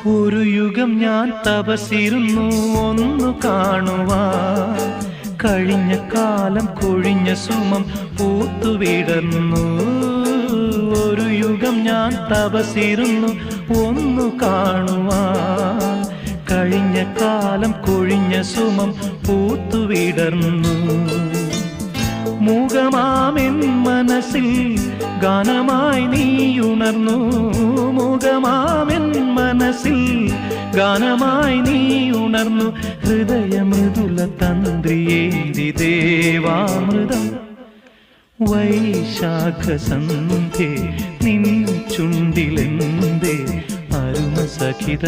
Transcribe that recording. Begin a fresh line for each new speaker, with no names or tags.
ഒരു യുഗം ഞാൻ തപസിരുന്നു ഒന്നു കാണുവാൻ, കഴിഞ്ഞ കാലം കൊഴിഞ്ഞ സുമം പൂത്തുവിടർന്നു. ഒരു യുഗം ഞാൻ തപസിരുന്നു ഒന്നു കാണുവാൻ, കഴിഞ്ഞ കാലം കൊഴിഞ്ഞ സുമം പൂത്തുവിടർന്നു. മൂകമാമെൻ മനസ്സിൽ ഗാനമായി നീയുണർന്നു. മൂകമാമെൻ മനസ്സിൽ ഗാനമായി നീയുണർന്നു. ഹൃദയമൃദുല തന്ത്രിയേന്തി ദേവാമൃതം വൈശാഖസന്ധ്യേ നിൻ ചുണ്ടിലെന്തേ അരുമസഖിത